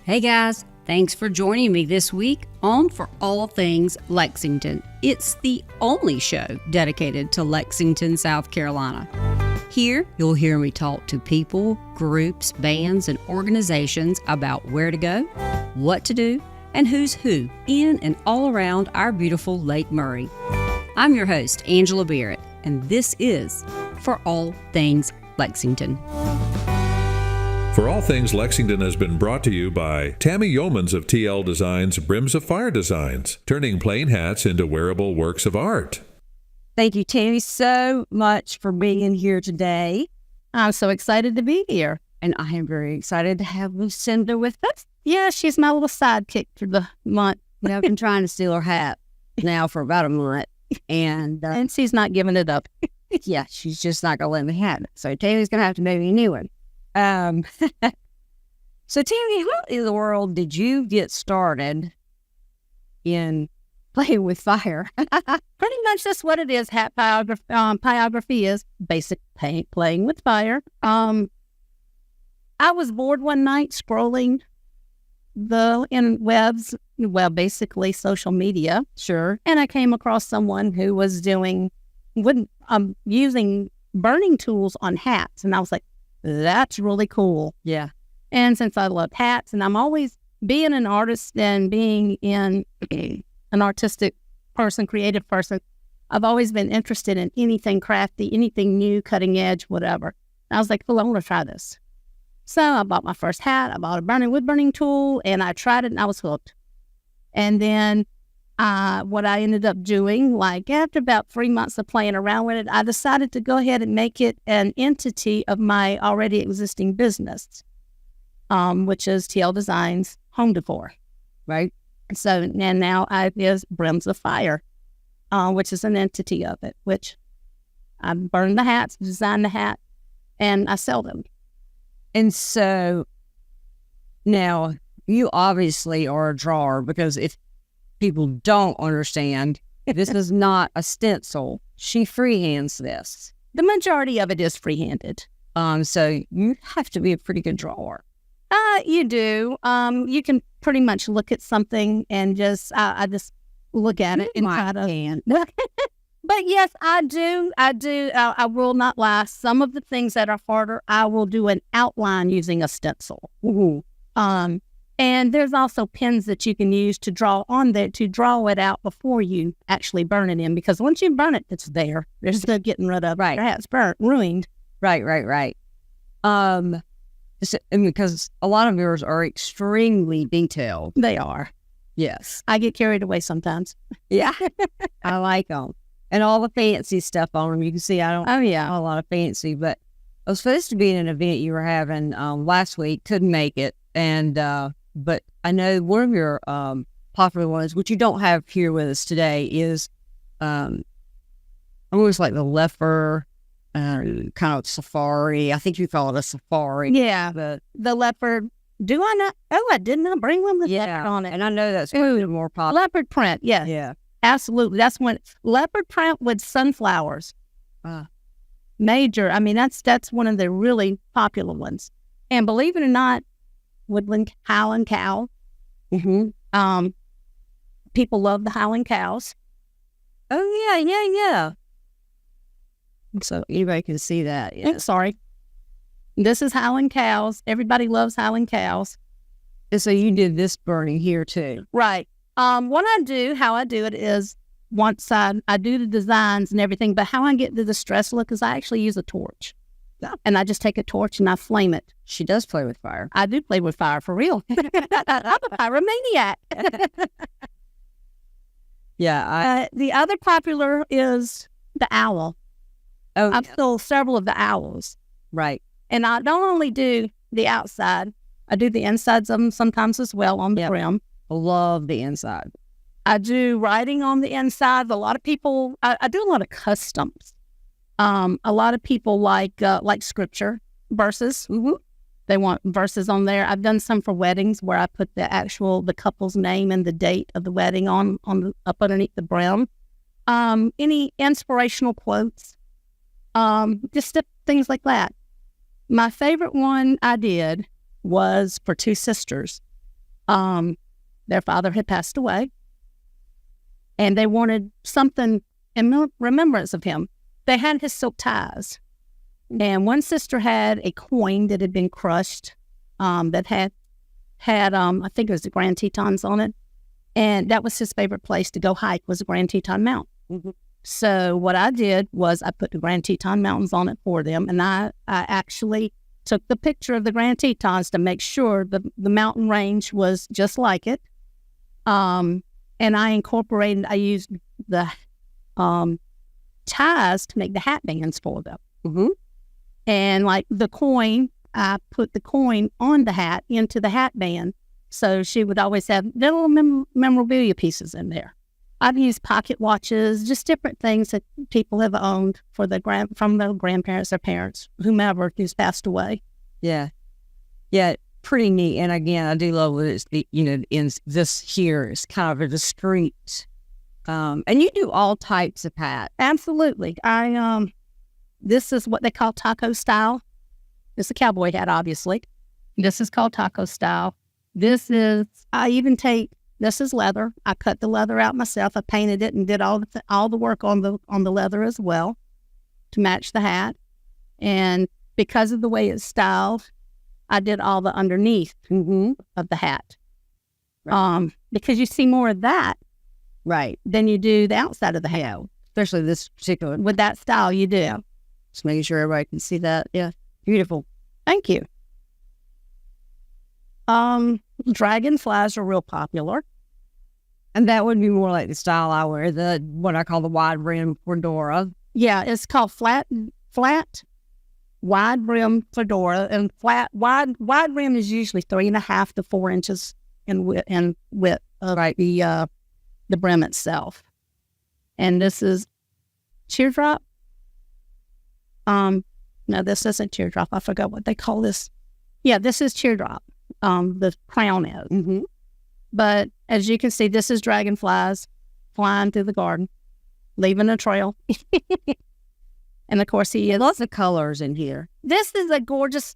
Hey guys, thanks for joining me this week on For All Things Lexington. It's the only show dedicated to Lexington, South Carolina. Here, you'll hear me talk to people, groups, bands, and organizations about where to go, what to do, and who's who in and all around our beautiful Lake Murray. I'm your host, Angela Barrett, and this is For All Things Lexington. For All Things Lexington has been brought to you by Tami Youmans of TL Designs, Brims of Fire Designs, turning plain hats into wearable works of art. Thank you, Tami, so much for being here today. I'm so excited to be here. And I am very excited to have Lucinda with us. Yeah, she's my little sidekick for the month. I've been trying to steal her hat now for about a month. And she's not giving it up. Yeah, she's just not going to let me have it. So Tami's going to have to make me a new one. So Tami, how in the world did you get started in playing with fire? Pretty much that's what it is. Hat pyrography is basic playing with fire. I was bored one night scrolling the interwebs, basically social media. Sure. And I came across someone who was using burning tools on hats. And I was like, that's really cool. Yeah. And since I love hats, and I'm always being an artist and being in an artistic person, creative person, I've always been interested in anything crafty, anything new, cutting edge, whatever. And I was like, well, I want to try this. So I bought my first hat. I bought a wood burning tool, and I tried it, and I was hooked. And then what I ended up doing, like after about 3 months of playing around with it, I decided to go ahead and make it an entity of my already existing business, which is TL Designs Home Decor, right? So, and now I is Brims of Fire, which is an entity of it, which I burn the hats, design the hat, and I sell them. And so now you obviously are a drawer, because if people don't understand, this is not a stencil. She freehands this. The majority of it is freehanded. So you have to be a pretty good drawer. You do. You can pretty much look at something and just, I just look at it and try to. But yes, I do. I will not lie. Some of the things that are harder, I will do an outline using a stencil. Ooh. And there's also pens that you can use to draw on there, to draw it out before you actually burn it in. Because once you burn it, it's there. There's no getting rid of it. Right. Your hat's burnt, ruined. Right. Because a lot of yours are extremely detailed. They are. Yes. I get carried away sometimes. Yeah. I like them. And all the fancy stuff on them. You can see I don't have a lot of fancy, but I was supposed to be in an event you were having last week, couldn't make it. And, but I know one of your popular ones, which you don't have here with us today, is almost like the leopard kind of safari. I think you call it a safari. Yeah, But the leopard. Do I not? Oh, I did not bring one with yeah, leopard on it. and I know that's more popular. Leopard print, yes. Yeah. Absolutely. That's when leopard print with sunflowers. Major. I mean, that's one of the really popular ones. And believe it or not, woodland howling cow. Mm-hmm. People love the howling cows. Oh, yeah. So anybody can see that. Yeah. Sorry. This is howling cows. Everybody loves howling cows. And so you did this burning here too. Right. How I do it is once I do the designs and everything, but how I get to the stress look is I actually use a torch. Yeah. And I just take a torch and I flame it. She does play with fire. I do play with fire for real. I'm a pyromaniac. Yeah. The other popular is the owl. Oh, I've sold several of the owls. right. And I don't only do the outside, I do the insides of them sometimes as well on the brim. Love the inside. I do writing on the inside. A lot of people, I do a lot of customs. A lot of people like scripture verses. Mm-hmm. They want verses on there. I've done some for weddings where I put the couple's name and the date of the wedding on up underneath the brim. Any inspirational quotes, just things like that. My favorite one I did was for two sisters. Their father had passed away, and they wanted something in remembrance of him. They had his silk ties, and one sister had a coin that had been crushed, that had I think it was the Grand Tetons on it, and that was his favorite place to go hike, was the Grand Teton Mountain. Mm-hmm. So what I did was I put the Grand Teton Mountains on it for them, and I actually took the picture of the Grand Tetons to make sure the mountain range was just like it. And I used the ties to make the hat bands for them. Mm-hmm. And like the coin, I put the coin on the hat into the hat band. So she would always have little memorabilia pieces in there. I've used pocket watches, just different things that people have owned from their grandparents, their parents, whomever who's passed away. Yeah. Yeah. Pretty neat. And again, I do love that it's in this here is kind of a discreet, and you do all types of hats. Absolutely. This is what they call taco style. It's a cowboy hat, obviously. This is called taco style. This is leather. I cut the leather out myself. I painted it and did all the work on the leather as well to match the hat. And because of the way it's styled, I did all the underneath of the hat. Right. Because you see more of that, right, than you do the outside of the hat. Yeah, especially this particular with that style. You do. Just making sure everybody can see that. Yeah, beautiful. Thank you. Dragonflies are real popular. And that would be more like the style I wear, what I call the wide brim fedora. Yeah, it's called flat wide brim fedora, and wide brim is usually 3.5 to 4 inches in width of the brim itself. And this is teardrop. No, this isn't teardrop. I forgot what they call this. Yeah, this is teardrop. The crown is. Mm-hmm. But as you can see, this is dragonflies flying through the garden, leaving a trail. And of course, he is. Lots of colors in here. This is a gorgeous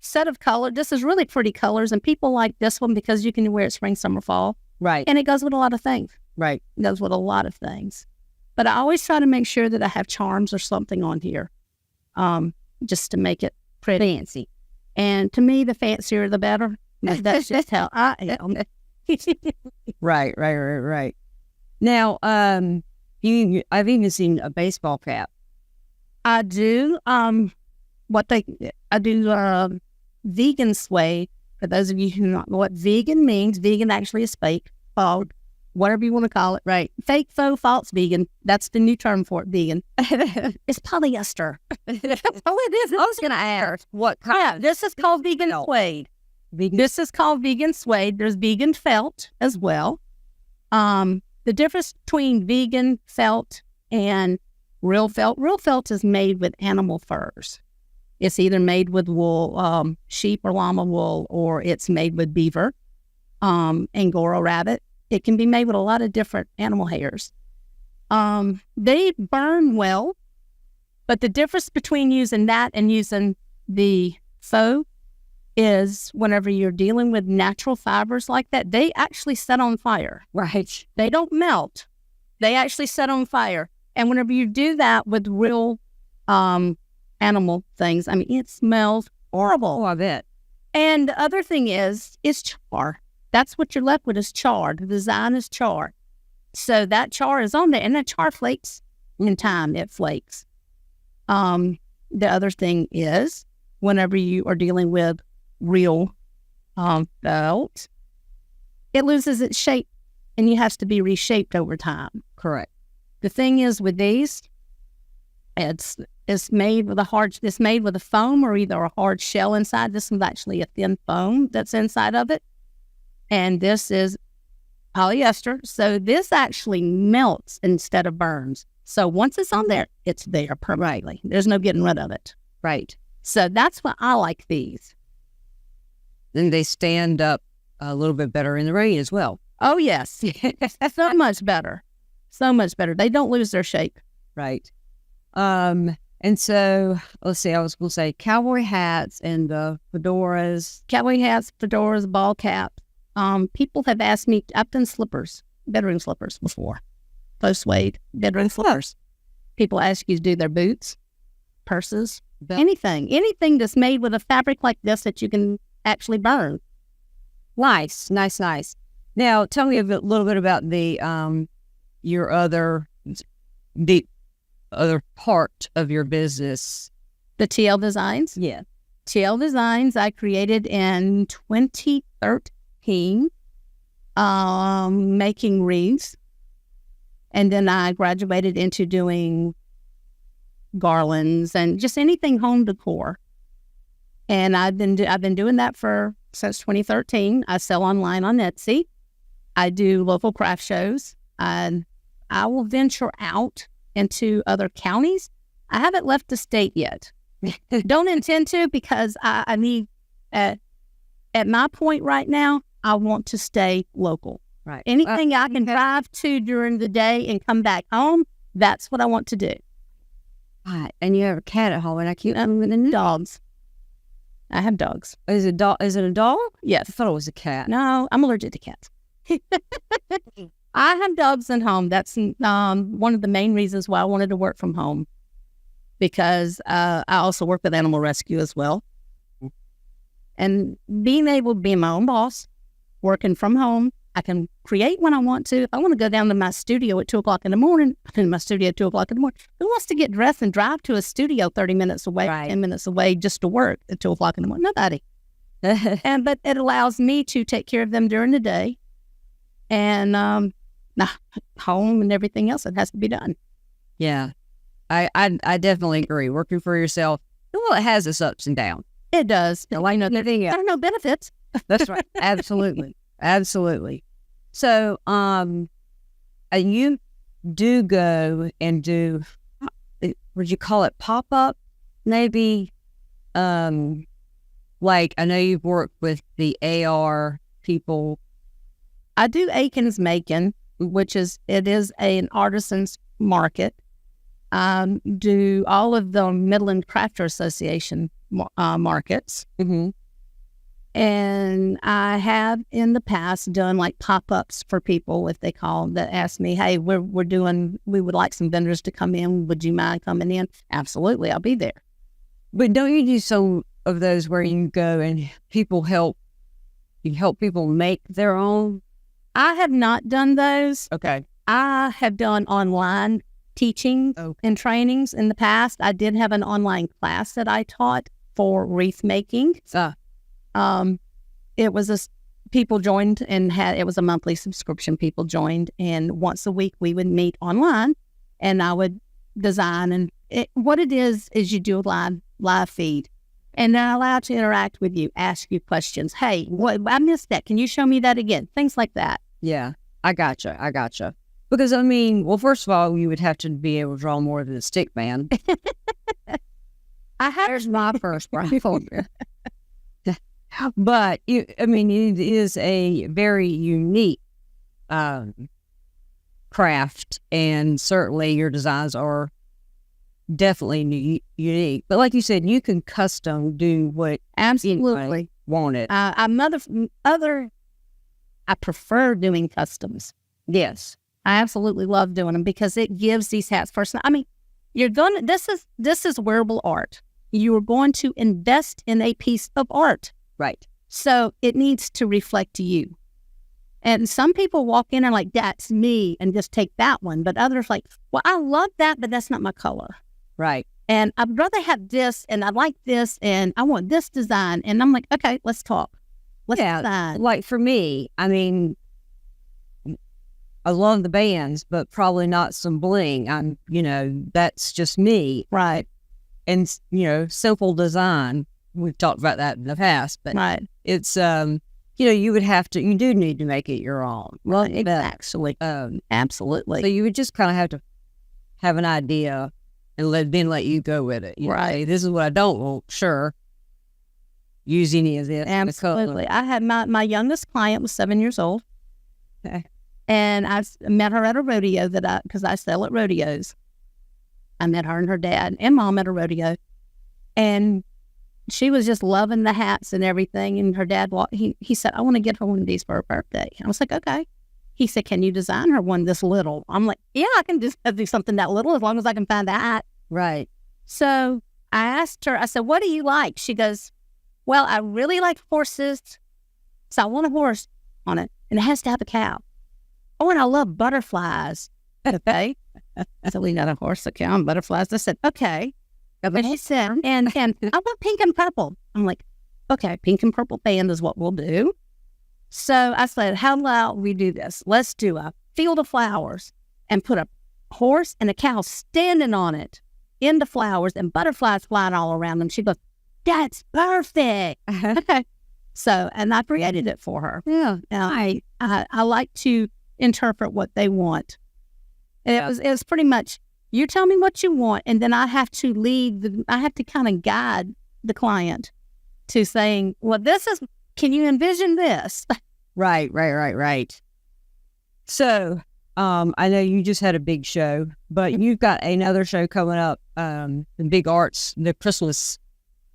set of colors. This is really pretty colors, and people like this one because you can wear it spring, summer, fall. Right. And it goes with a lot of things. Right. It goes with a lot of things. But I always try to make sure that I have charms or something on here, just to make it pretty. Fancy. And to me, the fancier, the better. That's just how I am. Right. Now, I've even seen a baseball cap. I do. I do vegan suede. For those of you who don't know what vegan means, vegan actually is fake, faux, whatever you want to call it. Right. Fake, faux, false vegan. That's the new term for it, vegan. It's polyester. Oh, it is. I was going to ask what kind. Yeah, this is called vegan suede. This is called vegan suede. There's vegan felt as well. The difference between vegan felt and real felt is made with animal furs. It's either made with wool, sheep or llama wool, or it's made with beaver, Angora rabbit. It can be made with a lot of different animal hairs. They burn well, but the difference between using that and using the faux is whenever you're dealing with natural fibers like that, they actually set on fire. Right. They don't melt. They actually set on fire. And whenever you do that with real animal things, I mean, it smells horrible. Oh, I bet. And the other thing is char. That's what you're left with is char. The design is char. So that char is on there, and that char flakes in time. It flakes. The other thing is whenever you are dealing with real felt, it loses its shape, and it has to be reshaped over time. Correct. The thing is with these, it's made with a foam or either a hard shell inside. This one's actually a thin foam that's inside of it. And this is polyester. So this actually melts instead of burns. So once it's on there, it's there permanently. There's no getting rid of it. Right. So that's why I like these. Then they stand up a little bit better in the rain as well. Oh, yes. So much better. So much better. They don't lose their shape. Right. And so, let's see, I was going to say cowboy hats and fedoras. Cowboy hats, fedoras, ball caps. people have asked me, I've done slippers, bedroom slippers before, post-suede bedroom slippers. People ask you to do their boots, purses, anything that's made with a fabric like this that you can actually burn. Nice. Now, tell me little bit about the your other part of your business. The TL Designs? Yeah. TL Designs I created in 2013, making wreaths. And then I graduated into doing garlands and just anything home decor. And I've been doing that since 2013. I sell online on Etsy. I do local craft shows. I will venture out into other counties. I haven't left the state yet. Don't intend to, because I need, at my point right now, I want to stay local. Right. Anything I can drive to during the day and come back home, that's what I want to do. Right. And you have a cat at home, and I keep dogs. I have dogs. Is it a dog? Yes. I thought it was a cat. No, I'm allergic to cats. I have dogs at home. That's one of the main reasons why I wanted to work from home, because I also work with animal rescue as well. And being able to be my own boss, working from home, I can create when I want to. If I want to go down to my studio at 2 o'clock in the morning, I'm in my studio at 2 o'clock in the morning. Who wants to get dressed and drive to a studio 30 minutes away, right. 10 minutes away just to work at 2 o'clock in the morning? Nobody. But it allows me to take care of them during the day, and home and everything else that has to be done. Yeah, I definitely agree. Working for yourself, well, it has its ups and downs. It does. Like nothing else. There are no benefits. That's right. Absolutely. So, you do go and do, would you call it pop-up? Maybe, like, I know you've worked with the AR people. I do Aiken's Macon, which is an artisan's market. Do all of the Midland Crafter Association markets. Mm-hmm. And I have in the past done like pop-ups for people, if they call, that ask me, hey, we would like some vendors to come in. Would you mind coming in? Absolutely, I'll be there. But don't you do some of those where you go and you help people make their own? I have not done those. Okay. I have done online teaching and trainings in the past. I did have an online class that I taught for wreath making. It was people joined and it was a monthly subscription. People joined, and once a week we would meet online, and I would design. And what it is you do a live feed, and they're allowed to interact with you, ask you questions. Hey, I missed that. Can you show me that again? Things like that. Yeah, I gotcha. Because I mean, well, first of all, you would have to be able to draw more than a stick man. There's my first rifle. But it is a very unique craft, and certainly your designs are definitely unique. But like you said, you can custom do what absolutely wanted. I prefer doing customs. Yes, I absolutely love doing them because it gives these hats person. I mean, this is wearable art. You are going to invest in a piece of art. Right. So it needs to reflect you. And some people walk in and like, that's me, and just take that one. But others like, well, I love that, but that's not my color. Right. And I'd rather have this, and I like this, and I want this design. And I'm like, okay, let's talk. Let's design. Like for me, I mean, I love the bands, but probably not some bling. That's just me. Right. And, simple design. We've talked about that in the past, but right. It's, you do need to make it your own. Well, actually, absolutely. So you would just kind of have to have an idea and then let you go with it. Right. Say, this is what I don't want. Sure. Use any of this. Absolutely. I had my youngest client was 7 years old. Okay. And I met her at a rodeo because I sell at rodeos. I met her and her dad and mom at a rodeo. And she was just loving the hats and everything. And her dad, he said, I want to get her one of these for her birthday. I was like, okay. He said, can you design her one this little? I'm like, yeah, I can just do something that little as long as I can find the hat. Right. So I asked her, I said, what do you like? She goes, well, I really like horses. So I want a horse on it, and it has to have a cow. Oh, and I love butterflies. Okay. So we got a horse, a cow, and butterflies. I said, okay. And she said, and I want pink and purple. I'm like, okay, pink and purple band is what we'll do. So I said, how about we do this? Let's do a field of flowers and put a horse and a cow standing on it in the flowers and butterflies flying all around them. She goes, that's perfect. So, and I created it for her. Yeah. I like to interpret what they want. And it was pretty much, you tell me what you want, and then I have to I have to kind of guide the client to saying, well, can you envision this? Right. So, I know you just had a big show, but you've got another show coming up, the Big Arts, the Christmas,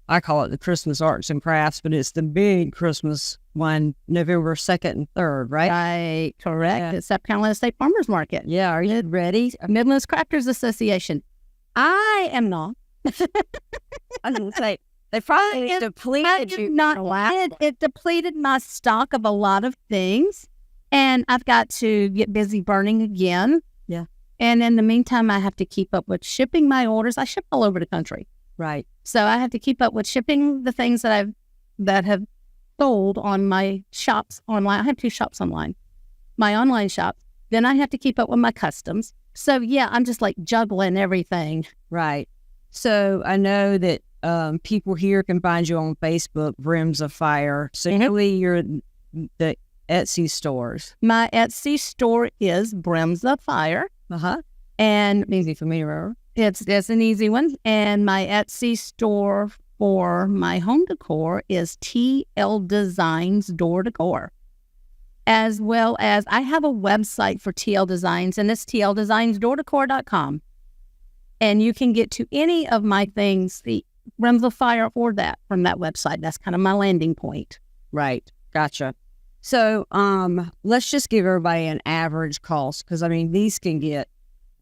I call it the Christmas Arts and Crafts, but it's the big Christmas one, November 2nd and 3rd, right? Right, correct. Yeah. It's South Carolina State Farmers Market. Yeah, are you ready? Midlands Crafters Association. I am not. I was going to say, they probably depleted you. It depleted my stock of a lot of things, and I've got to get busy burning again. Yeah. And in the meantime, I have to keep up with shipping my orders. I ship all over the country. Right. So I have to keep up with shipping the things that have sold on my shops online. I have 2 shops online. My online shop. Then I have to keep up with my customs. So yeah, I'm just like juggling everything. Right. So I know that people here can find you on Facebook, Brims of Fire. So really you're the Etsy stores. My Etsy store is Brims of Fire. Uh-huh. And Easy for me to remember. It's an easy one. And my Etsy store for my home decor is TL Designs Door Decor. As well as I have a website for TL Designs, and it's tldesignsdoordecor.com. And you can get to any of my things, the Brims of Fire or that from that website. That's kind of my landing point. Right. Gotcha. So let's just give everybody an average cost, because I mean these can get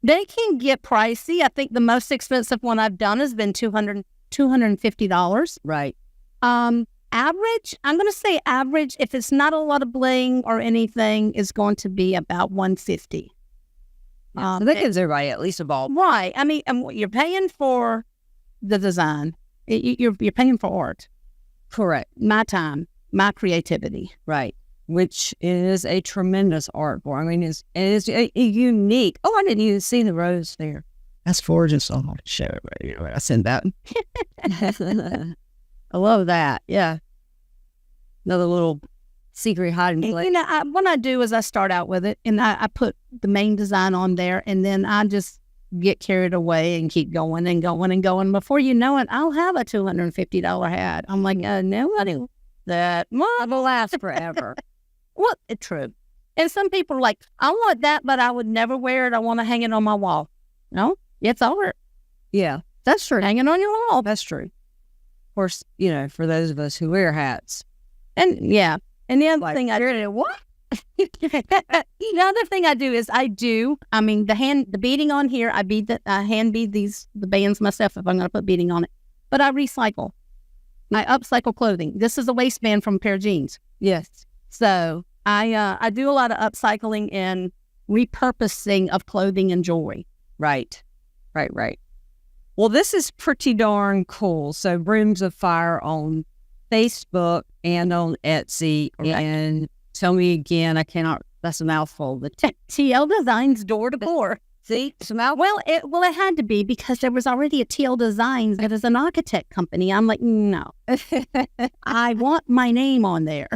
pricey. I think the most expensive one I've done has been $250. Right. Average, I'm going to say average, if it's not a lot of bling or anything, is going to be about $150. So that gives everybody at least a ball. Right. I mean, you're paying for the design. You're paying for art. Correct. My time, my creativity. Right. Which is a tremendous art form. I mean, it's a unique. Oh, I didn't even see the rose there. That's gorgeous. I'll show it right here. I send that. I love that. Yeah. Another little secret hiding place. You know, what I do is I start out with it, and I put the main design on there, and then I just get carried away and keep going and going and going. Before you know it, I'll have a $250 hat. I'm like, nobody that will last forever. Well, it's true. And some people are like, I want that, but I would never wear it. I want to hang it on my wall. No, it's art. Yeah, that's true. Hanging on your wall. That's true. Of course, you know, for those of us who wear hats. And yeah. And the other Like, thing what? The other thing I do is the beading on here, I hand bead the bands myself if I'm going to put beading on it. But I recycle. I upcycle clothing. This is a waistband from a pair of jeans. Yes. So I do a lot of upcycling and repurposing of clothing and jewelry. Right. Well, this is pretty darn cool. So Brims of Fire on Facebook and on Etsy. Okay. And tell me again, that's a mouthful. The TL Designs Door Decor. See? It's a mouthful. Well, it had to be because there was already a TL Designs that is an architect company. I'm like, no. I want my name on there.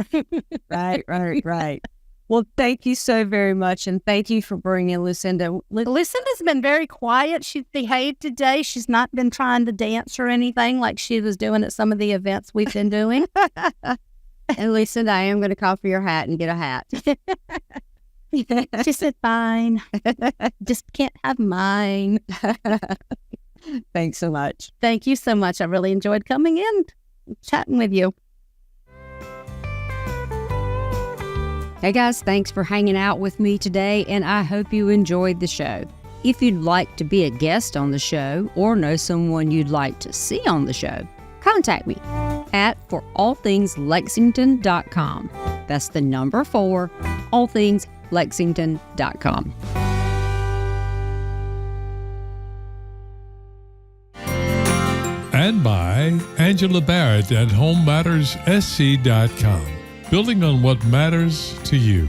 Right. Well, thank you so very much. And thank you for bringing Lucinda. Lucinda's been very quiet. She's behaved today. She's not been trying to dance or anything like she was doing at some of the events we've been doing. And Lucinda, I am going to call for your hat and get a hat. She said, fine. Just can't have mine. Thanks so much. Thank you so much. I really enjoyed coming in. chatting with you. Hey guys, thanks for hanging out with me today, and I hope you enjoyed the show. If you'd like to be a guest on the show or know someone you'd like to see on the show, contact me at forallthingslexington.com. That's the number 4, allthingslexington.com. And by Angela Barrett at HomeMattersSC.com. Building on what matters to you.